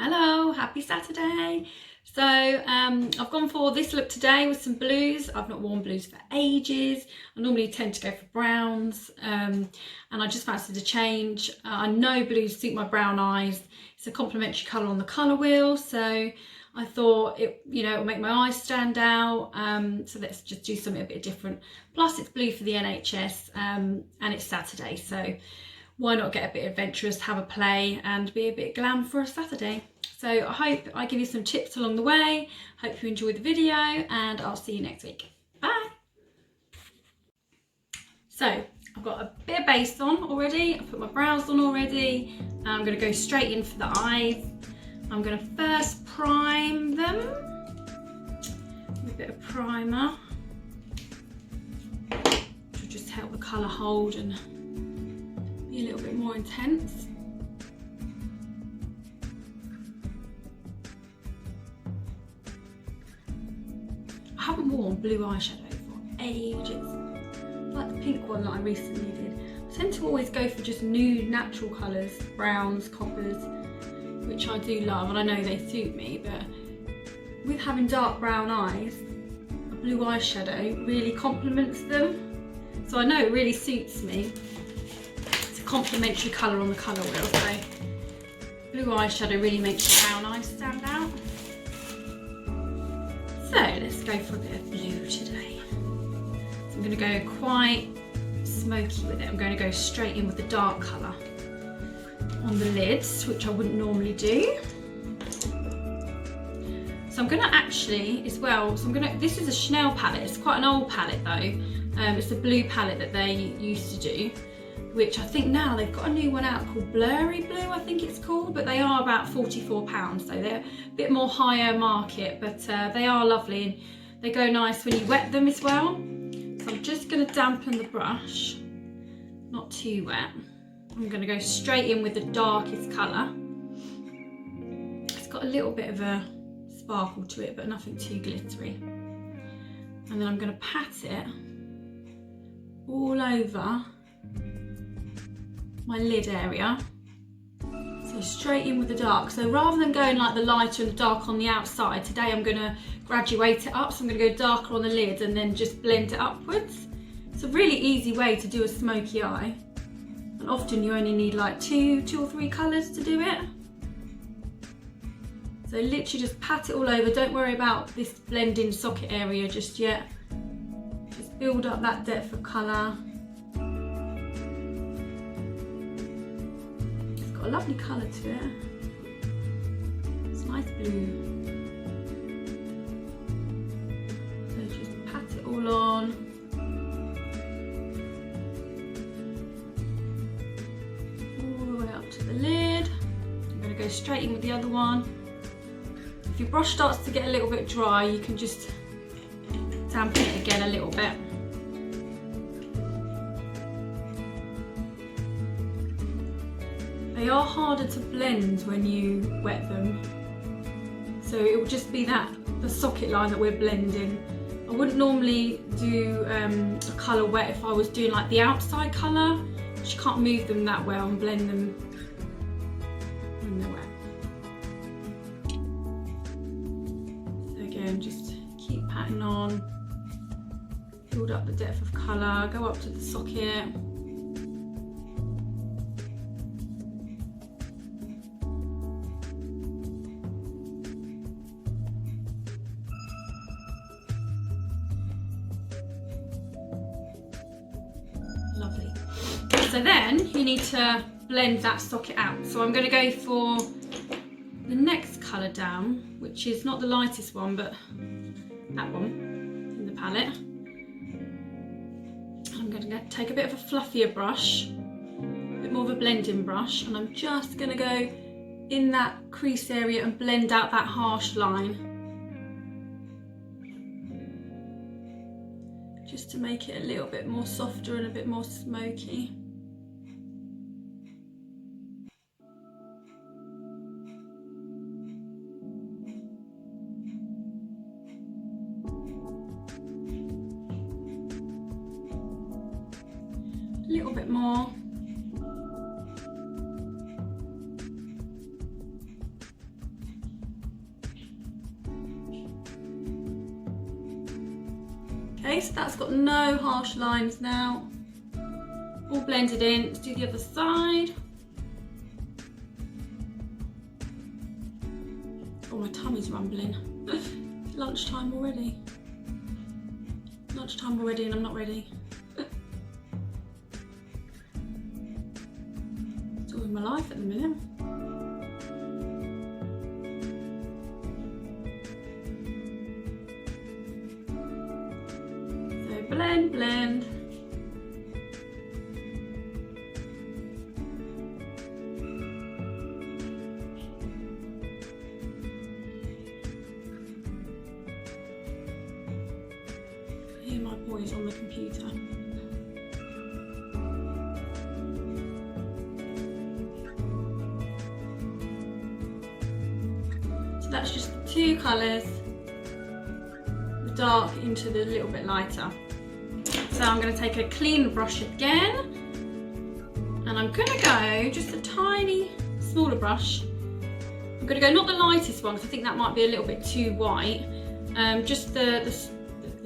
Hello, happy Saturday. So I've gone for this look today with some blues. I've not worn blues for ages. I normally tend to go for browns and I just fancied a change. I know blues suit my brown eyes. It's a complementary colour on the colour wheel, so I thought it'll make my eyes stand out. So let's just do something a bit different. Plus it's blue for the NHS and it's Saturday, so why not get a bit adventurous, have a play and be a bit glam for a Saturday. So I hope I give you some tips along the way. Hope you enjoyed the video and I'll see you next week. Bye. So I've got a bit of base on already. I've put my brows on already. I'm going to go straight in for the eyes. I'm going to first prime them with a bit of primer to just help the colour hold and be a little bit more intense. I haven't worn blue eyeshadow for ages, like the pink one that I recently did. I tend to always go for just nude, natural colours, browns, coppers, which I do love, and I know they suit me, but with having dark brown eyes, a blue eyeshadow really complements them. So I know it really suits me. Complementary colour on the colour wheel, so blue eyeshadow really makes your brown eyes stand out. So let's go for a bit of blue today. So I'm going to go quite smoky with it. I'm going to go straight in with the dark colour on the lids, which I wouldn't normally do. So I'm going to actually, as well, this is a Chanel palette. It's quite an old palette though. It's a blue palette that they used to do, which I think now they've got a new one out called Blurry Blue, I think it's called, but they are about £44, so they're a bit more higher market, but they are lovely and they go nice when you wet them as well. So I'm just going to dampen the brush, not too wet. I'm going to go straight in with the darkest colour. It's got a little bit of a sparkle to it, but nothing too glittery. And then I'm going to pat it all over my lid area, so straight in with the dark. So rather than going like the lighter and the dark on the outside, today I'm going to graduate it up, so I'm going to go darker on the lid and then just blend it upwards. It's a really easy way to do a smoky eye, and often you only need like two or three colours to do it. So literally just pat it all over, don't worry about this blending socket area just yet. Just build up that depth of colour. Got a lovely colour to it. It's nice blue. So just pat it all on. All the way up to the lid. I'm going to go straight in with the other one. If your brush starts to get a little bit dry, you can just dampen it again a little bit. They are harder to blend when you wet them, so it will just be the socket line that we're blending. I wouldn't normally do a colour wet if I was doing like the outside colour. You can't move them that well and blend them when they're wet. So again, just keep patting on, build up the depth of colour, go up to the socket. Lovely. So then you need to blend that socket out. So I'm going to go for the next colour down, which is not the lightest one, but that one in the palette. I'm going to take a bit of a fluffier brush, a bit more of a blending brush, and I'm just going to go in that crease area and blend out that harsh line. Just to make it a little bit more softer and a bit more smoky. A little bit more. Okay, so that's got no harsh lines now. All blended in. Let's do the other side. Oh, my tummy's rumbling. Lunchtime already. Lunchtime already and I'm not ready. It's all in my life at the minute. So blend, blend. Hear my boys on the computer. So that's just the two colours, the dark into the little bit lighter. So I'm going to take a clean brush again, and I'm going to go just a tiny smaller brush. I'm going to go not the lightest one because I think that might be a little bit too white, just the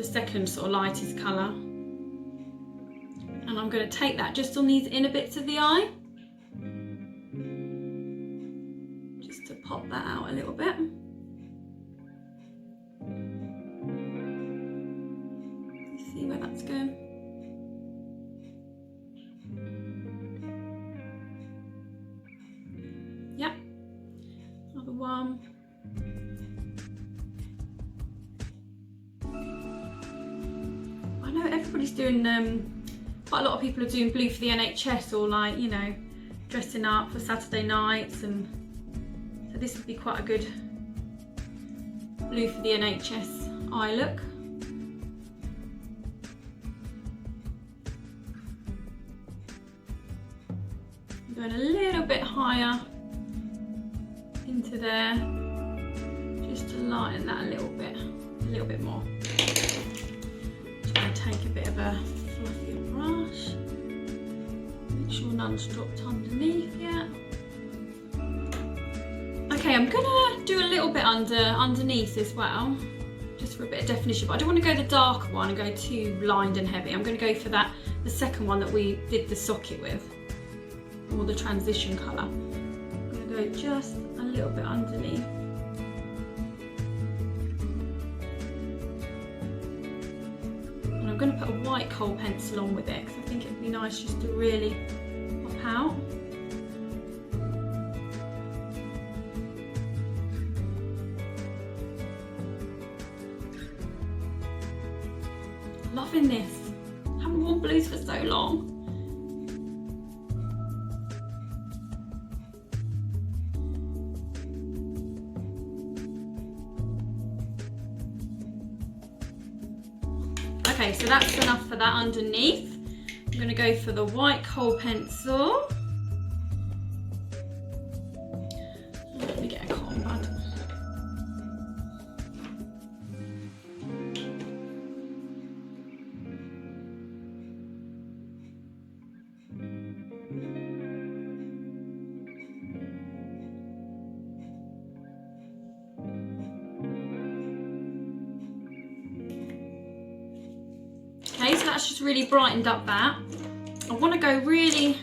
second sort of lightest colour, and I'm going to take that just on these inner bits of the eye, just to pop that out a little bit. You see where that's going? Yep, another one. Everybody's doing, quite a lot of people are doing blue for the NHS, or like, you know, dressing up for Saturday nights, and so this would be quite a good blue for the NHS eye look. I'm going a little bit higher into there, just to lighten that a little bit more. Take a bit of a fluffier brush, make sure none's dropped underneath yet. Okay, I'm gonna do a little bit underneath as well, just for a bit of definition, but I don't want to go the darker one and go too lined and heavy. I'm going to go for the second one that we did the socket with, or the transition colour. I'm going to go just a little bit underneath. I'm going to put a white kohl pencil on with it because I think it would be nice just to really pop out. Loving this. Haven't worn blues for so long. Okay, so that's enough for that underneath. I'm going to go for the white kohl pencil. Let me get a cotton bud. Okay, so that's just really brightened up that. I want to go really a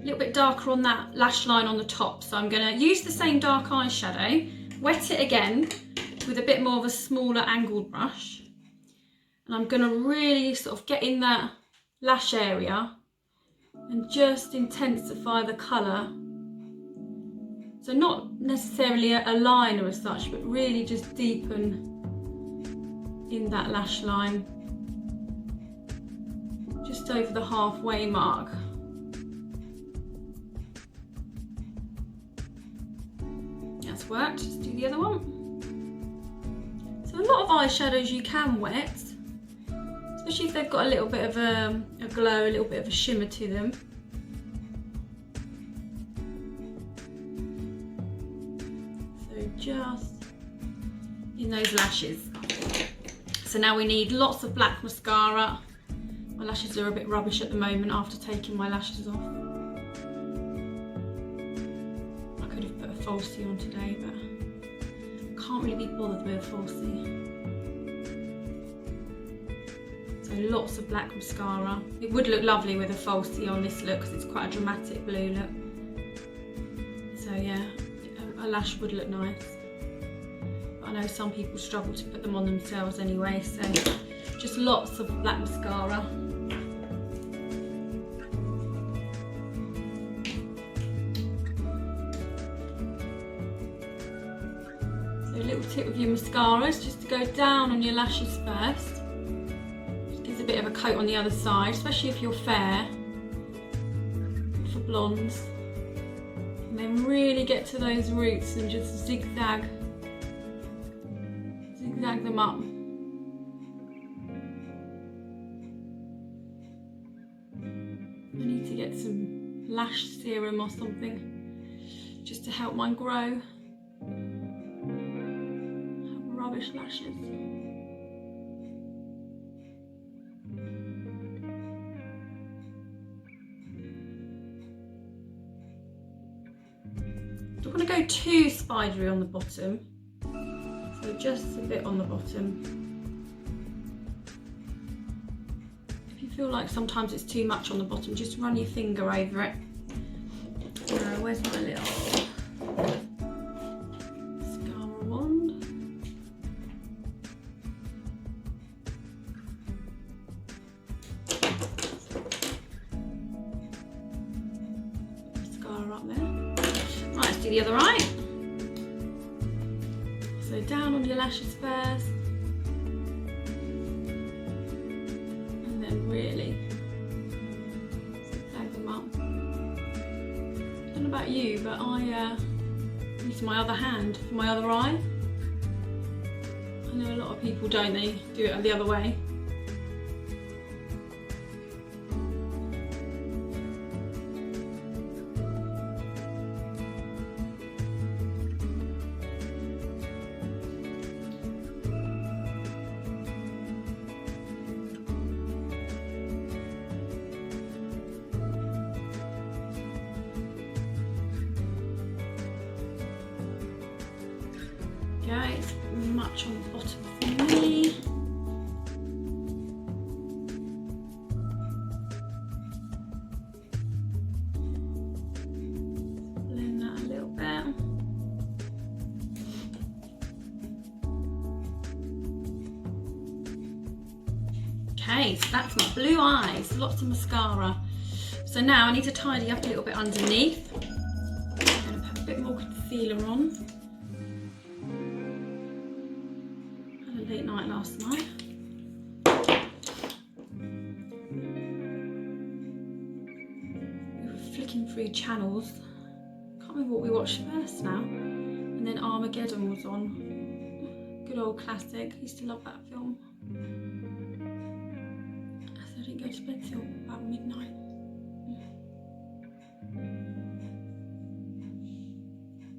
little bit darker on that lash line on the top, so I'm going to use the same dark eyeshadow, wet it again with a bit more of a smaller angled brush, and I'm going to really sort of get in that lash area and just intensify the colour. So not necessarily a liner as such, but really just deepen in that lash line, just over the halfway mark. That's worked. Let's do the other one. So a lot of eyeshadows you can wet, especially if they've got a little bit of a glow, a little bit of a shimmer to them. So just in those lashes. So now we need lots of black mascara. My lashes are a bit rubbish at the moment after taking my lashes off. I could have put a falsie on today, but I can't really be bothered with a falsie. So lots of black mascara. It would look lovely with a falsie on this look because it's quite a dramatic blue look. So yeah, a lash would look nice. But I know some people struggle to put them on themselves anyway, so just lots of black mascara. So a little tip with your mascaras, just to go down on your lashes first. Just gives a bit of a coat on the other side, especially if you're fair, for blondes. And then really get to those roots and just zigzag them up. I need to get some lash serum or something just to help mine grow. I have rubbish lashes. Don't want to go too spidery on the bottom, so just a bit on the bottom. If you feel like sometimes it's too much on the bottom, just run your finger over it. Where's my little mascara wand? Mascara up there. Right, let's do the other eye. So down on your lashes first, and then really zigzag them up. I don't know about you, but I use my other hand for my other eye. I know a lot of people don't, they do it the other way. Okay, it's much on the bottom for me. Blend that a little bit. Okay, so that's my blue eyes, lots of mascara. So now I need to tidy up a little bit underneath. I'm going to put a bit more concealer on. Late night last night. We were flicking through channels. Can't remember what we watched first now. And then Armageddon was on. Good old classic. I used to love that film. So I didn't go to bed till about midnight.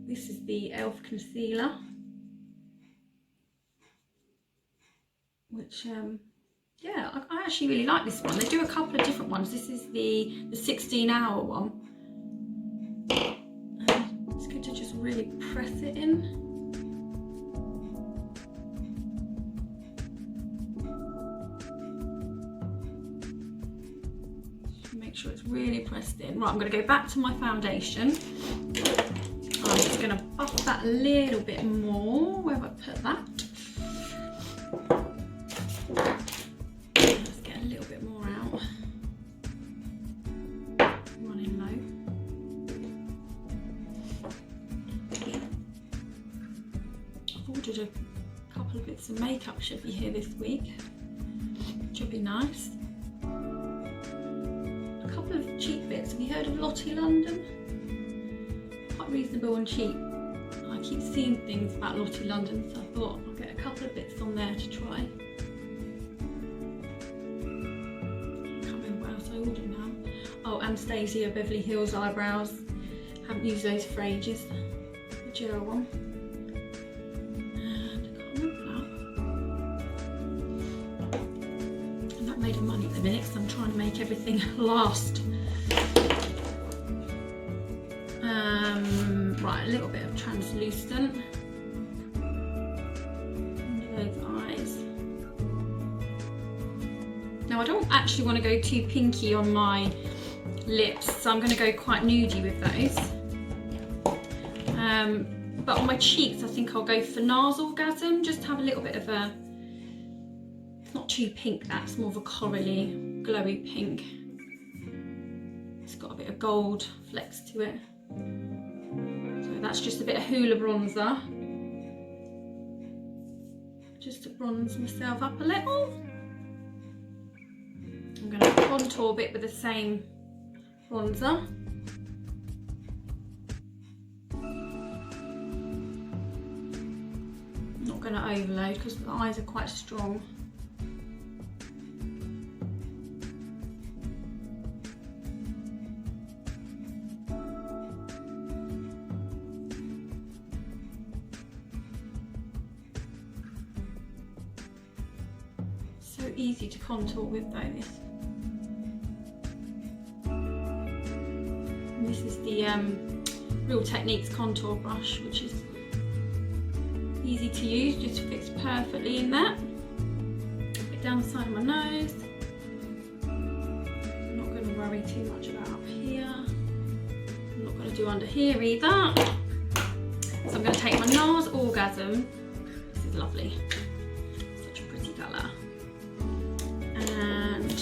This is the e.l.f. concealer, which yeah, I actually really like this one. They do a couple of different ones. This is the 16-hour one. It's good to just really press it in. Make sure it's really pressed in. Right, I'm going to go back to my foundation. I'm just going to buff that a little bit more. Where have I put that? Let's get a little bit more out. Running low. I've ordered a couple of bits of makeup, should be here this week. Should be nice. A couple of cheap bits. Have you heard of Lottie London? Quite reasonable and cheap. I keep seeing things about Lottie London, so I thought I'll get a couple of bits on there to try. Can't remember what else I ordered now. Oh, Anastasia Beverly Hills eyebrows. Haven't used those for ages. The gel one. And I can't remember now. I'm not made of money at the minute, so I'm trying to make everything last. Right, a little bit of translucent under those eyes. Now I don't actually want to go too pinky on my lips, so I'm going to go quite nudie with those. But on my cheeks, I think I'll go for NARS Orgasm, just to have a little bit of a, it's not too pink, that's more of a corally, glowy pink. It's got a bit of gold flecks to it. So that's just a bit of Hoola bronzer, just to bronze myself up a little. I'm going to contour a bit with the same bronzer. I'm not going to overload because the eyes are quite strong. So easy to contour with though, this. And this is the Real Techniques contour brush, which is easy to use, just fits perfectly in that. A bit down the side of my nose. I'm not going to worry too much about up here. I'm not going to do under here either. So I'm going to take my NARS Orgasm. This is lovely. Such a pretty colour. And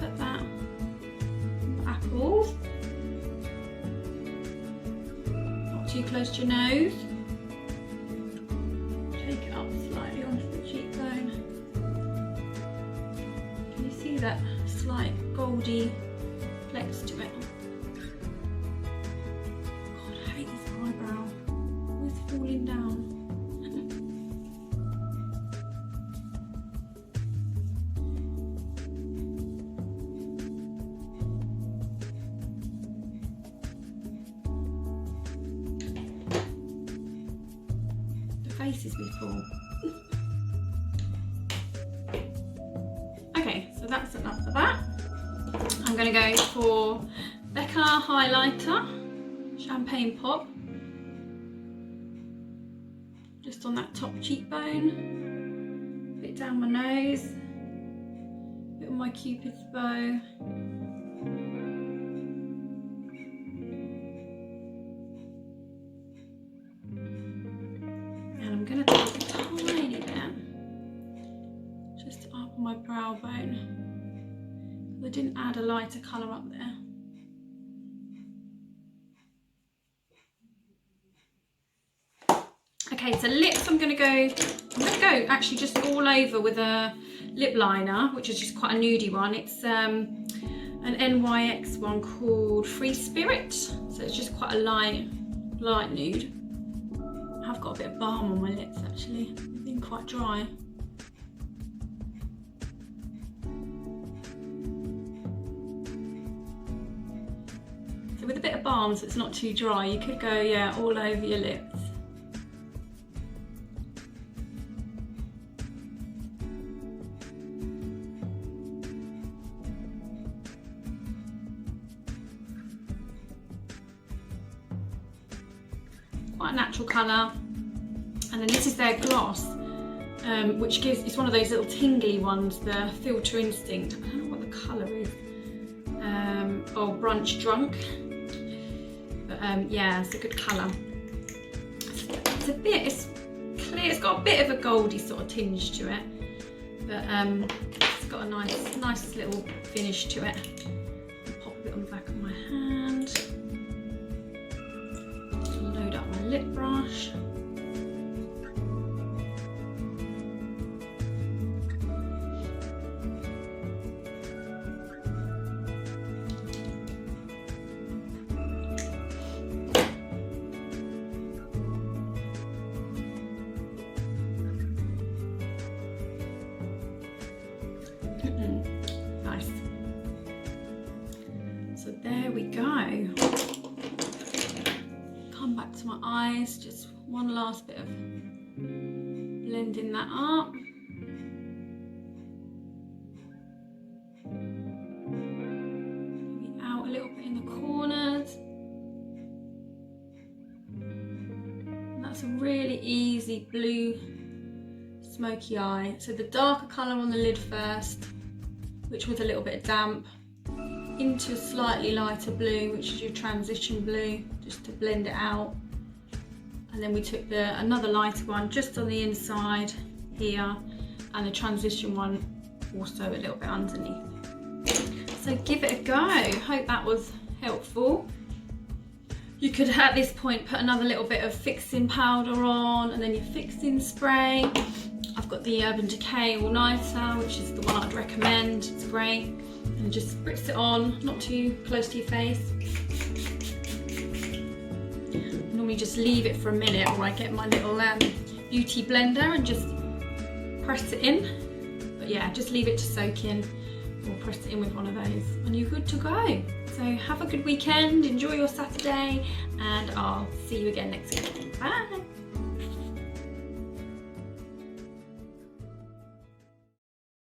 put that on the apples. Too close to your nose. Take it up slightly onto the cheekbone. Can you see that slight goldy flex to it? God, I hate this eyebrow. Always falling down. Faces before. Okay, so that's enough for that. I'm going to go for Becca highlighter, Champagne Pop, just on that top cheekbone, a bit down my nose, a bit on my Cupid's bow. I'm going to take a tiny bit just up on my brow bone. I didn't add a lighter colour up there. Okay, so lips, I'm going to go actually just all over with a lip liner, which is just quite a nudie one. It's an NYX one called Free Spirit, so it's just quite a light nude. I've got a bit of balm on my lips actually, they've been quite dry. So with a bit of balm, so it's not too dry, you could go, yeah, all over your lips. Quite a natural colour. And then this is their gloss, which gives, it's one of those little tingly ones, the Filter Instinct. I don't know what the colour is. Or Brunch Drunk. But yeah, it's a good colour. It's a bit, it's clear, it's got a bit of a goldy sort of tinge to it. But it's got a nice little finish to it. I'll pop a bit on the back of my hand. Load up my lip brush. Nice. So there we go. Come back to my eyes, just one last bit of blending that up. Maybe out a little bit in the corners. And that's a really easy blue smoky eye. So the darker colour on the lid first, which was a little bit damp, into a slightly lighter blue, which is your transition blue, just to blend it out. And then we took another lighter one just on the inside here, and the transition one also a little bit underneath. So give it a go. Hope that was helpful. You could at this point put another little bit of fixing powder on, and then your fixing spray. I've got the Urban Decay All Nighter, which is the one I'd recommend. It's great. And just spritz it on, not too close to your face. Normally just leave it for a minute, or I get my little beauty blender and just press it in. But yeah, just leave it to soak in, or press it in with one of those, and you're good to go. So have a good weekend, enjoy your Saturday, and I'll see you again next week. Bye.